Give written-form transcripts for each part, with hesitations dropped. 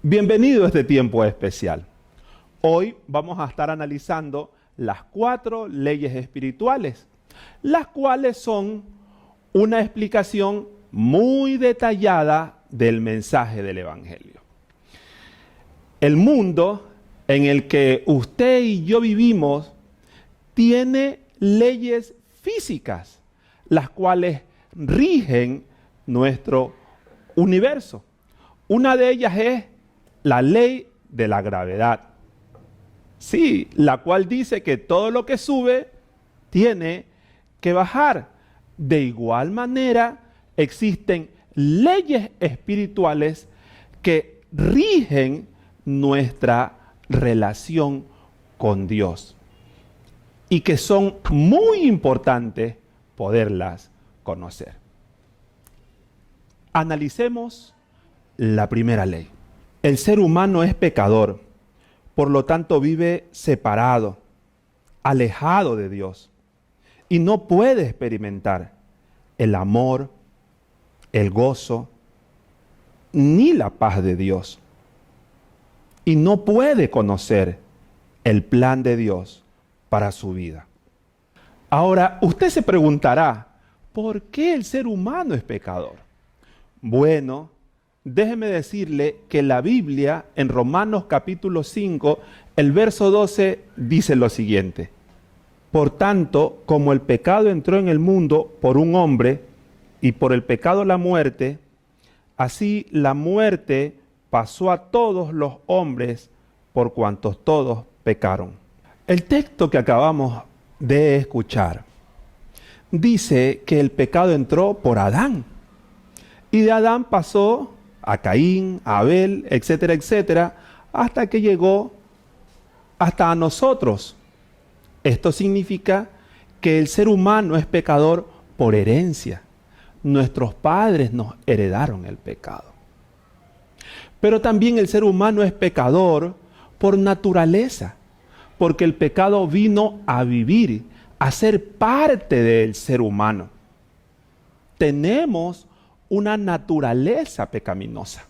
Bienvenido a este tiempo especial. Hoy vamos a estar analizando las 4 leyes espirituales, las cuales son una explicación muy detallada del mensaje del Evangelio. El mundo en el que usted y yo vivimos tiene leyes físicas, las cuales rigen nuestro universo. Una de ellas es la ley de la gravedad. Sí, la cual dice que todo lo que sube tiene que bajar. De igual manera, existen leyes espirituales que rigen nuestra relación con Dios y que son muy importantes poderlas conocer. Analicemos la primera ley. El ser humano es pecador, por lo tanto vive separado, alejado de Dios y no puede experimentar el amor, el gozo, ni la paz de Dios. Y no puede conocer el plan de Dios para su vida. Ahora, usted se preguntará, ¿por qué el ser humano es pecador? Bueno, déjeme decirle que la Biblia, en Romanos capítulo 5, el verso 12, dice lo siguiente. Por tanto, como el pecado entró en el mundo por un hombre, y por el pecado la muerte, así la muerte pasó a todos los hombres, por cuantos todos pecaron. El texto que acabamos de escuchar dice que el pecado entró por Adán, y de Adán pasó a Caín, a Abel, etcétera, etcétera, hasta que llegó hasta a nosotros. Esto significa que el ser humano es pecador por herencia. Nuestros padres nos heredaron el pecado. Pero también el ser humano es pecador por naturaleza, porque el pecado vino a vivir, a ser parte del ser humano. Tenemos una naturaleza pecaminosa,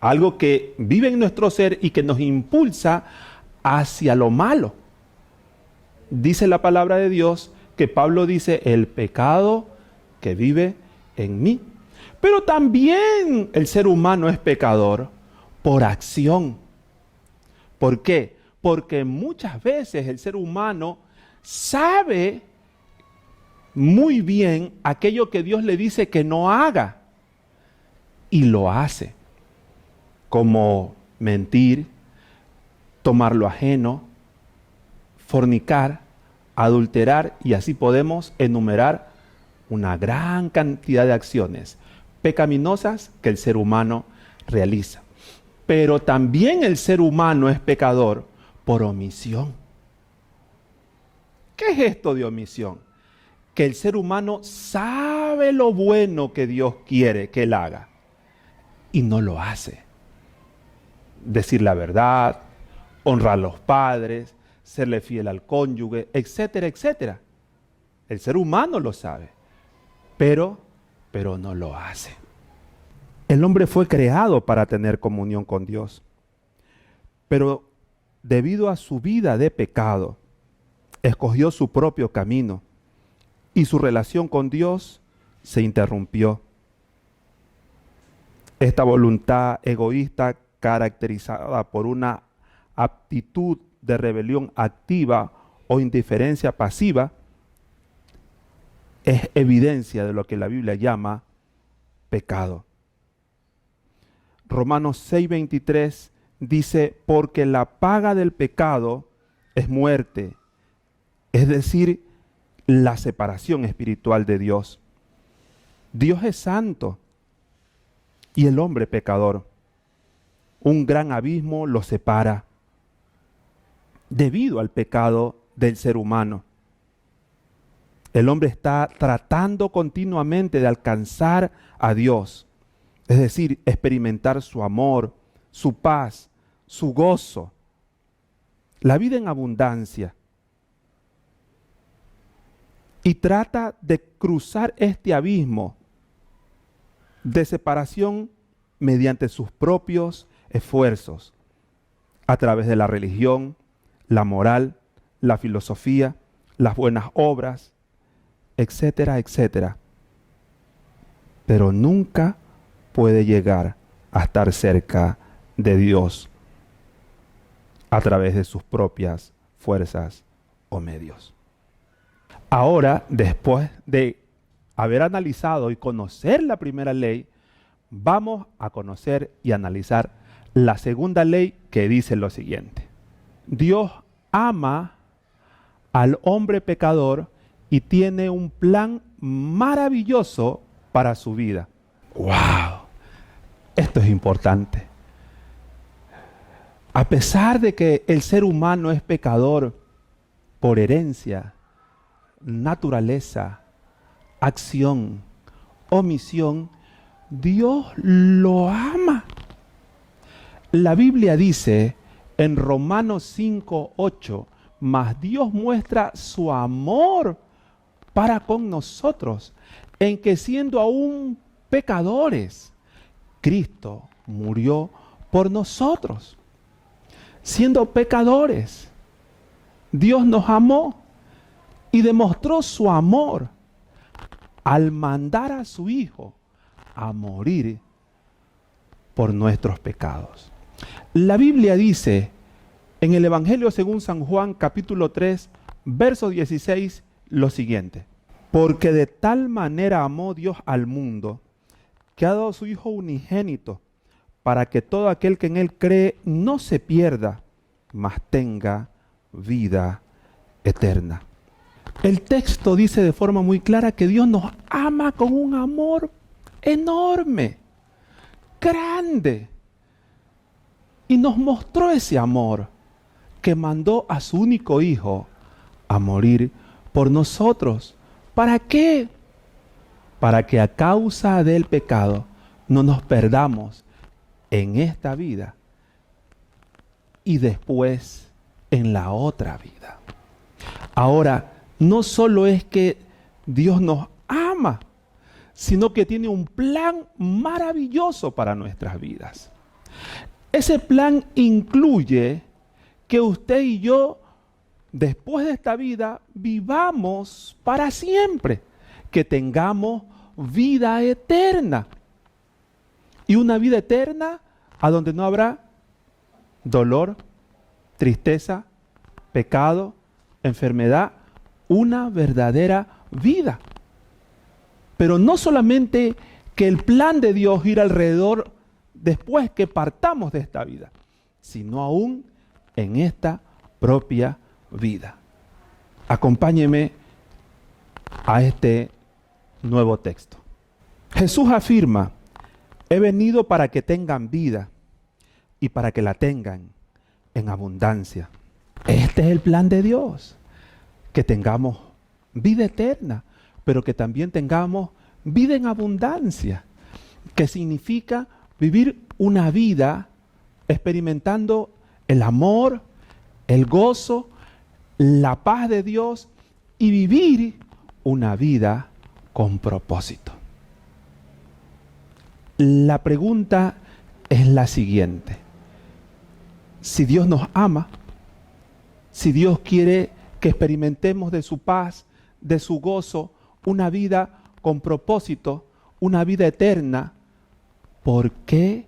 algo que vive en nuestro ser y que nos impulsa hacia lo malo. Dice la palabra de Dios que Pablo dice, el pecado que vive en mí. Pero también el ser humano es pecador por acción. ¿Por qué? Porque muchas veces el ser humano sabe muy bien aquello que Dios le dice que no haga y lo hace, como mentir, tomar lo ajeno, fornicar, adulterar, y así podemos enumerar una gran cantidad de acciones pecaminosas que el ser humano realiza. Pero también el ser humano es pecador por omisión. ¿Qué es esto de omisión? Que el ser humano sabe lo bueno que Dios quiere que él haga y no lo hace. Decir la verdad, honrar a los padres, serle fiel al cónyuge, etcétera, etcétera. El ser humano lo sabe, pero no lo hace. El hombre fue creado para tener comunión con Dios, pero debido a su vida de pecado, escogió su propio camino y su relación con Dios se interrumpió. Esta voluntad egoísta, caracterizada por una aptitud de rebelión activa o indiferencia pasiva, es evidencia de lo que la Biblia llama pecado. Romanos 6:23 dice, porque la paga del pecado es muerte, es decir, la separación espiritual de Dios. Dios es santo y el hombre pecador. Un gran abismo lo separa debido al pecado del ser humano. El hombre está tratando continuamente de alcanzar a Dios, es decir, experimentar su amor, su paz, su gozo, la vida en abundancia. Y trata de cruzar este abismo de separación mediante sus propios esfuerzos a través de la religión, la moral, la filosofía, las buenas obras, etcétera, etcétera. Pero nunca puede llegar a estar cerca de Dios a través de sus propias fuerzas o medios. Ahora, después de haber analizado y conocer la primera ley, vamos a conocer y analizar la segunda ley, que dice lo siguiente: Dios ama al hombre pecador y tiene un plan maravilloso para su vida. ¡Wow! Esto es importante. A pesar de que el ser humano es pecador por herencia, naturaleza, acción, omisión, Dios lo ama. La Biblia dice en Romanos 5:8, mas Dios muestra su amor para con nosotros, en que siendo aún pecadores, Cristo murió por nosotros. Siendo pecadores, Dios nos amó y demostró su amor al mandar a su Hijo a morir por nuestros pecados. La Biblia dice en el Evangelio según San Juan, capítulo 3, verso 16, lo siguiente: porque de tal manera amó Dios al mundo, que ha dado a su Hijo unigénito, para que todo aquel que en Él cree no se pierda, mas tenga vida eterna. El texto dice de forma muy clara que Dios nos ama con un amor enorme, grande, y nos mostró ese amor, que mandó a su único Hijo a morir por nosotros. ¿Para qué? Para que a causa del pecado no nos perdamos en esta vida y después en la otra vida. Ahora, no solo es que Dios nos ama, sino que tiene un plan maravilloso para nuestras vidas. Ese plan incluye que usted y yo, después de esta vida, vivamos para siempre, que tengamos vida eterna. Y una vida eterna a donde no habrá dolor, tristeza, pecado, enfermedad, una verdadera vida. Pero no solamente que el plan de Dios gira alrededor después que partamos de esta vida, sino aún en esta propia vida. Acompáñeme a este nuevo texto. Jesús afirma: he venido para que tengan vida y para que la tengan en abundancia. Este es el plan de Dios, que tengamos vida eterna, pero que también tengamos vida en abundancia, que significa vivir una vida experimentando el amor, el gozo, la paz de Dios y vivir una vida con propósito. La pregunta es la siguiente: si Dios nos ama, si Dios quiere que experimentemos de su paz, de su gozo, una vida con propósito, una vida eterna, ¿por qué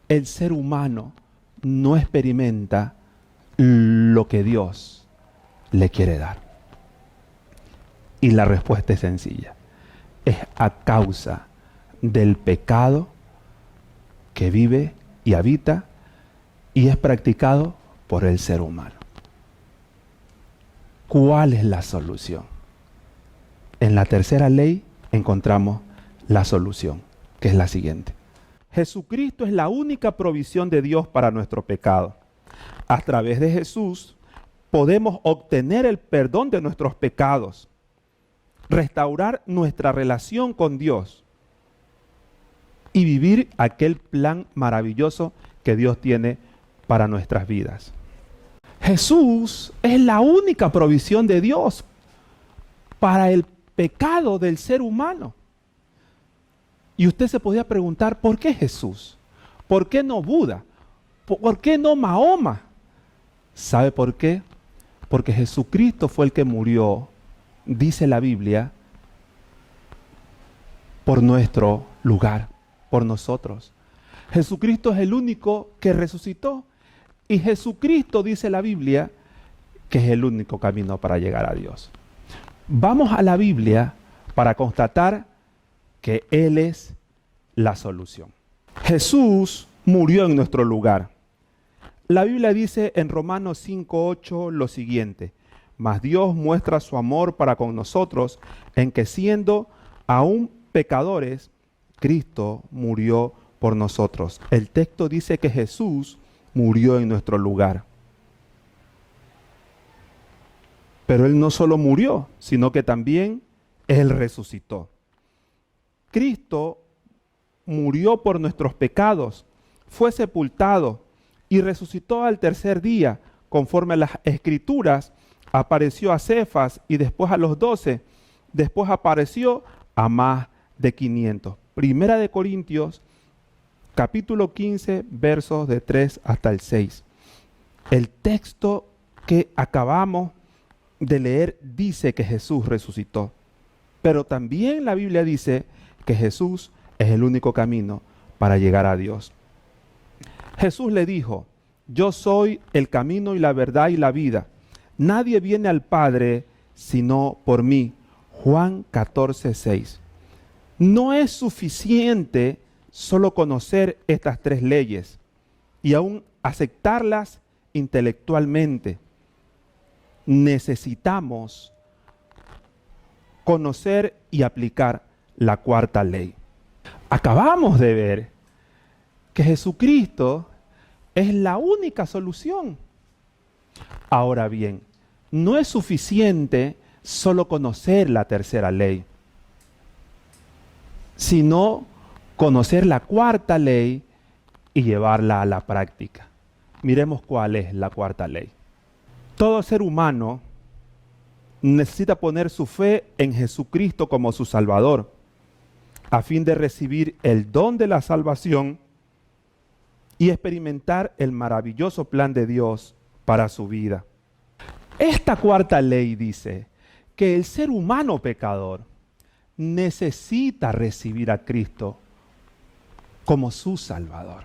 el ser humano no experimenta lo que Dios le quiere dar? Y la respuesta es sencilla: es a causa del pecado que vive y habita y es practicado por el ser humano. ¿Cuál es la solución? En la tercera ley encontramos la solución, que es la siguiente: Jesucristo es la única provisión de Dios para nuestro pecado. A través de Jesús podemos obtener el perdón de nuestros pecados, restaurar nuestra relación con Dios y vivir aquel plan maravilloso que Dios tiene para nuestras vidas. Jesús es la única provisión de Dios para el pecado del ser humano. Y usted se podría preguntar: ¿por qué Jesús? ¿Por qué no Buda? ¿Por qué no Mahoma? ¿Sabe por qué? Porque Jesucristo fue el que murió, dice la Biblia, por nuestro lugar, por nosotros. Jesucristo es el único que resucitó. Y Jesucristo, dice la Biblia, que es el único camino para llegar a Dios. Vamos a la Biblia para constatar que Él es la solución. Jesús murió en nuestro lugar. La Biblia dice en Romanos 5:8 lo siguiente: mas Dios muestra su amor para con nosotros en que siendo aún pecadores, Cristo murió por nosotros. El texto dice que Jesús murió en nuestro lugar. Pero Él no solo murió, sino que también Él resucitó. Cristo murió por nuestros pecados, fue sepultado y resucitó al tercer día, conforme a las Escrituras. Apareció a Cefas y después a los 12. Después apareció a más de 500. Primera de Corintios, capítulo 15, versos de 3 hasta el 6. El texto que acabamos de leer dice que Jesús resucitó. Pero también la Biblia dice que Jesús es el único camino para llegar a Dios. Jesús le dijo: yo soy el camino y la verdad y la vida. Nadie viene al Padre sino por mí. Juan 14:6. No es suficiente solo conocer estas 3 leyes y aún aceptarlas intelectualmente. Necesitamos conocer y aplicar la cuarta ley. Acabamos de ver que Jesucristo es la única solución. Ahora bien, no es suficiente solo conocer la tercera ley, sino conocer la cuarta ley y llevarla a la práctica. Miremos cuál es la cuarta ley. Todo ser humano necesita poner su fe en Jesucristo como su Salvador, a fin de recibir el don de la salvación y experimentar el maravilloso plan de Dios para su vida. Esta cuarta ley dice que el ser humano pecador necesita recibir a Cristo como su Salvador.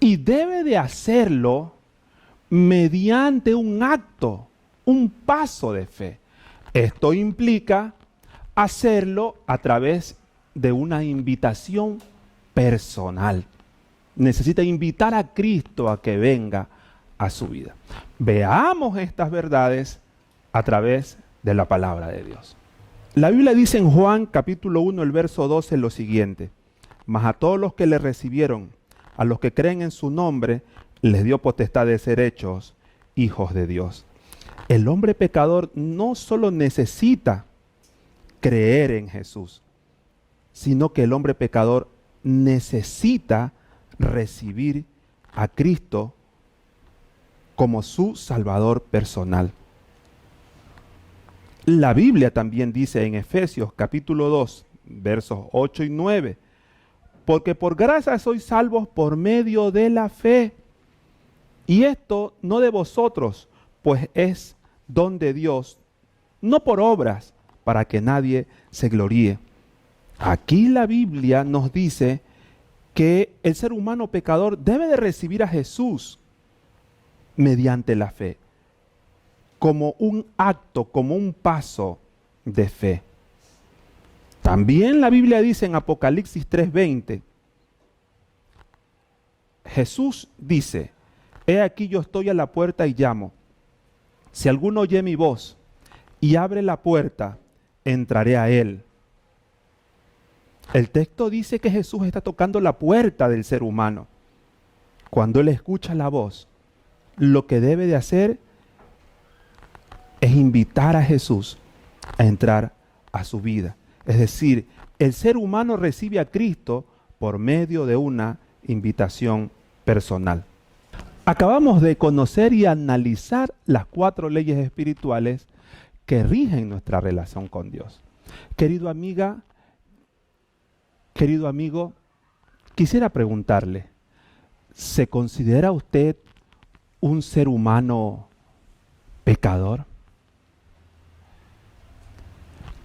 Y debe de hacerlo mediante un acto, un paso de fe. Esto implica hacerlo a través de una invitación personal. Necesita invitar a Cristo a que venga a su vida. Veamos estas verdades a través de la palabra de Dios. La Biblia dice en Juan capítulo 1, el verso 12 lo siguiente: mas a todos los que le recibieron, a los que creen en su nombre, les dio potestad de ser hechos hijos de Dios. El hombre pecador no solo necesita creer en Jesús, sino que el hombre pecador necesita recibir a Cristo como su Salvador personal. La Biblia también dice en Efesios capítulo 2, versos 8 y 9, porque por gracia sois salvos por medio de la fe, y esto no de vosotros, pues es don de Dios, no por obras, para que nadie se gloríe. Aquí la Biblia nos dice que el ser humano pecador debe de recibir a Jesús mediante la fe, como un acto, como un paso de fe. También la Biblia dice en Apocalipsis 3:20, Jesús dice: he aquí yo estoy a la puerta y llamo. Si alguno oye mi voz y abre la puerta, entraré a él. El texto dice que Jesús está tocando la puerta del ser humano. Cuando él escucha la voz, lo que debe de hacer es invitar a Jesús a entrar a su vida. Es decir, el ser humano recibe a Cristo por medio de una invitación personal. Acabamos de conocer y analizar las 4 leyes espirituales que rigen nuestra relación con Dios. Querido amiga, querido amigo, quisiera preguntarle, ¿Se considera usted un ser humano pecador?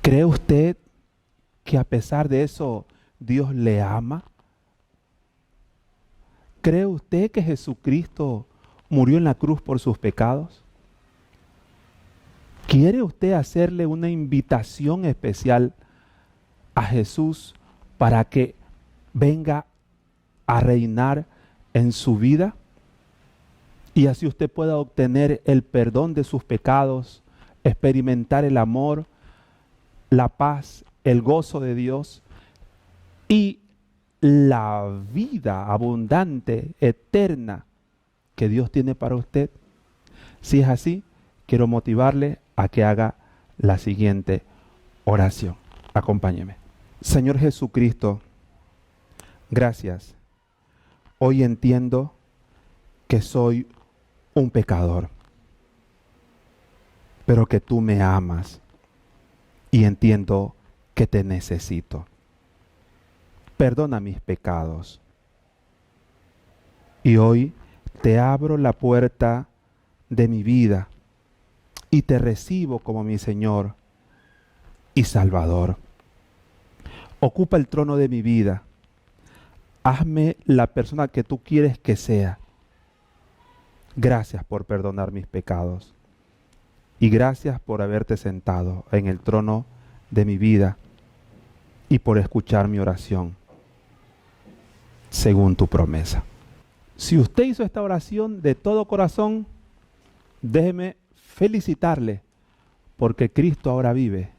¿Cree usted que a pesar de eso Dios le ama? ¿Cree usted que Jesucristo murió en la cruz por sus pecados? ¿Quiere usted hacerle una invitación especial a Jesús para que venga a reinar en su vida? Y así usted pueda obtener el perdón de sus pecados, experimentar el amor, la paz, el gozo de Dios y la vida abundante, eterna que Dios tiene para usted. Si es así, quiero motivarle a que haga la siguiente oración. Acompáñeme. Señor Jesucristo, gracias. Hoy entiendo que soy un pecador, pero que tú me amas y entiendo que te necesito. Perdona mis pecados. Y hoy te abro la puerta de mi vida y te recibo como mi Señor y Salvador. Ocupa el trono de mi vida. Hazme la persona que tú quieres que sea. Gracias por perdonar mis pecados. Y gracias por haberte sentado en el trono de mi vida y por escuchar mi oración según tu promesa. Si usted hizo esta oración de todo corazón, déjeme felicitarle porque Cristo ahora vive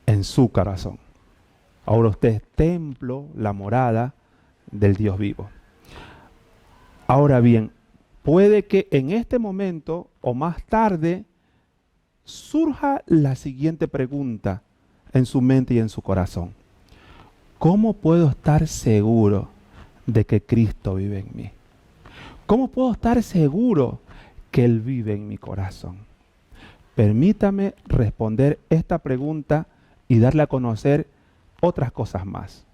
en su corazón. Ahora usted es templo, la morada del Dios vivo. Ahora bien, puede que en este momento o más tarde surja la siguiente pregunta en su mente y en su corazón. ¿Cómo puedo estar seguro de que Cristo vive en mí? ¿Cómo puedo estar seguro que Él vive en mi corazón? Permítame responder esta pregunta y darle a conocer otras cosas más.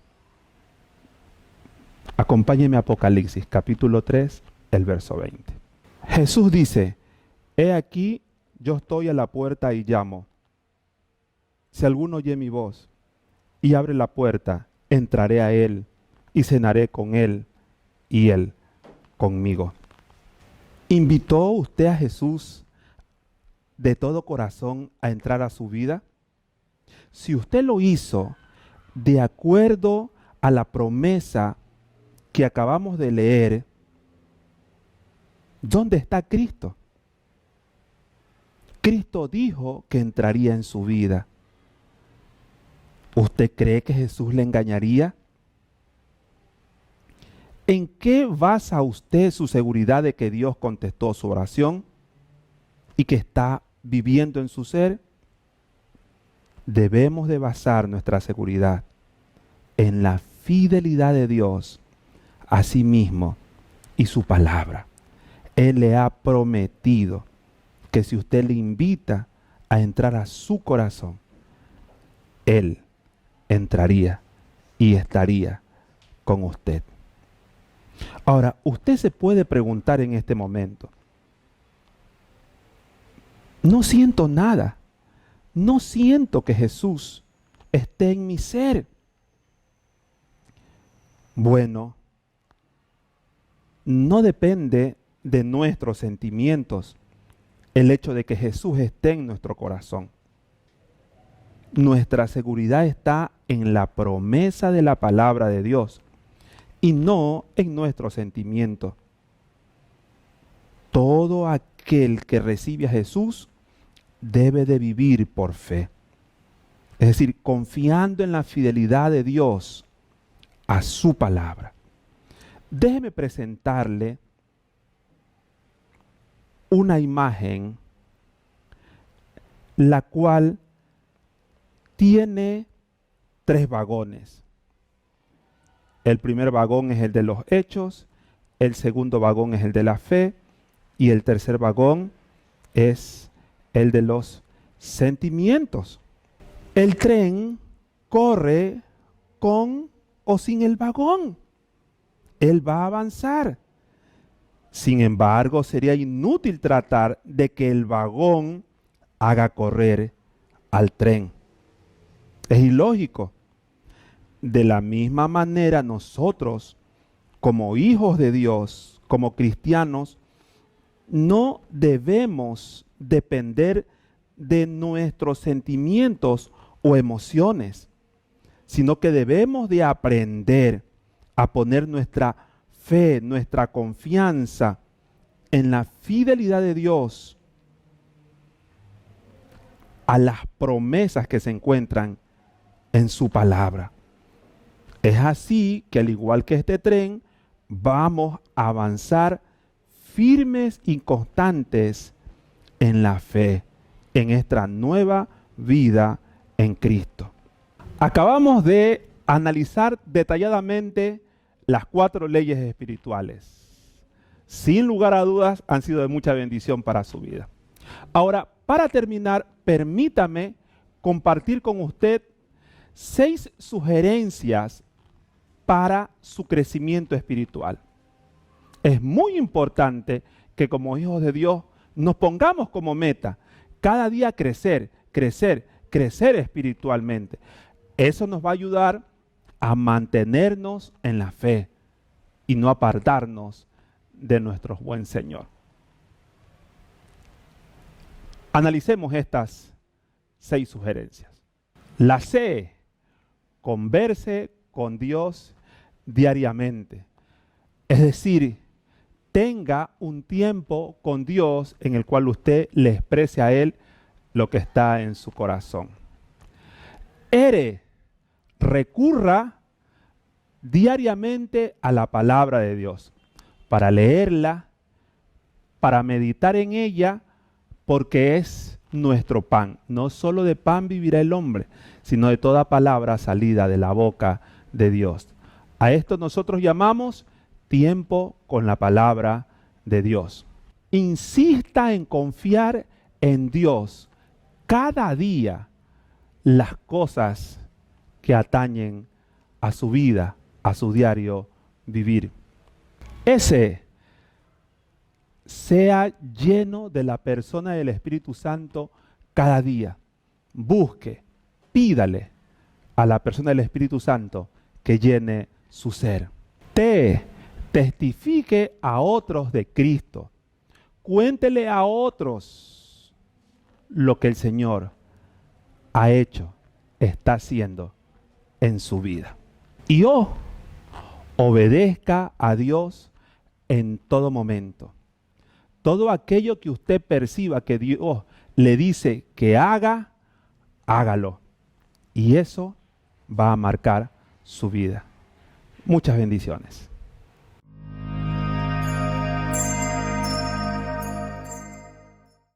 Acompáñeme a Apocalipsis, capítulo 3, el verso 20. Jesús dice, he aquí, yo estoy a la puerta y llamo. Si alguno oye mi voz y abre la puerta, entraré a él y cenaré con él y él conmigo. ¿Invitó usted a Jesús de todo corazón a entrar a su vida? Si usted lo hizo de acuerdo a la promesa que acabamos de leer, ¿dónde está Cristo? Cristo dijo que entraría en su vida. ¿Usted cree que Jesús le engañaría? ¿En qué basa usted su seguridad de que Dios contestó su oración y que está viviendo en su ser? Debemos de basar nuestra seguridad en la fidelidad de Dios a sí mismo y su palabra. Él le ha prometido que si usted le invita a entrar a su corazón, Él entraría y estaría con usted. Ahora, usted se puede preguntar en este momento, no siento nada, no siento que Jesús esté en mi ser. Bueno, no depende de nuestros sentimientos el hecho de que Jesús esté en nuestro corazón. Nuestra seguridad está en la promesa de la palabra de Dios y no en nuestros sentimientos. Todo aquel que recibe a Jesús debe de vivir por fe. Es decir, confiando en la fidelidad de Dios a su palabra. Déjeme presentarle una imagen la cual tiene 3 vagones. El primer vagón es el de los hechos, el segundo vagón es el de la fe y el tercer vagón es el de los sentimientos. El tren corre con o sin el vagón. él va a avanzar. Sin embargo, sería inútil tratar de que el vagón haga correr al tren. Es ilógico. De la misma manera, nosotros, como hijos de Dios, como cristianos, no debemos depender de nuestros sentimientos o emociones, sino que debemos de aprender a poner nuestra fe, nuestra confianza en la fidelidad de Dios a las promesas que se encuentran en su palabra. Es así que, al igual que este tren, vamos a avanzar firmes y constantes en la fe, en esta nueva vida en Cristo. Acabamos de analizar detalladamente las 4 leyes espirituales. Sin lugar a dudas, han sido de mucha bendición para su vida. Ahora, para terminar, permítame compartir con usted 6 sugerencias para su crecimiento espiritual. Es muy importante que, como hijos de Dios, nos pongamos como meta cada día crecer, crecer, crecer espiritualmente. Eso nos va a ayudar a mantenernos en la fe y no apartarnos de nuestro buen Señor. Analicemos estas 6 sugerencias. La C, converse con Dios diariamente. Es decir, tenga un tiempo con Dios en el cual usted le exprese a Él lo que está en su corazón. R, recurra diariamente a la palabra de Dios para leerla, para meditar en ella, porque es nuestro pan. No solo de pan vivirá el hombre, sino de toda palabra salida de la boca de Dios. A esto nosotros llamamos tiempo con la palabra de Dios. Insista en confiar en Dios cada día las cosas que atañen a su vida, a su diario vivir. Ese sea lleno de la persona del Espíritu Santo cada día. Busque, pídale a la persona del Espíritu Santo que llene su ser. Testifique a otros de Cristo. Cuéntele a otros lo que el Señor ha hecho, está haciendo en su vida. Y obedezca a Dios en todo momento. Todo aquello que usted perciba que Dios le dice que haga, hágalo. Y eso va a marcar su vida. Muchas bendiciones.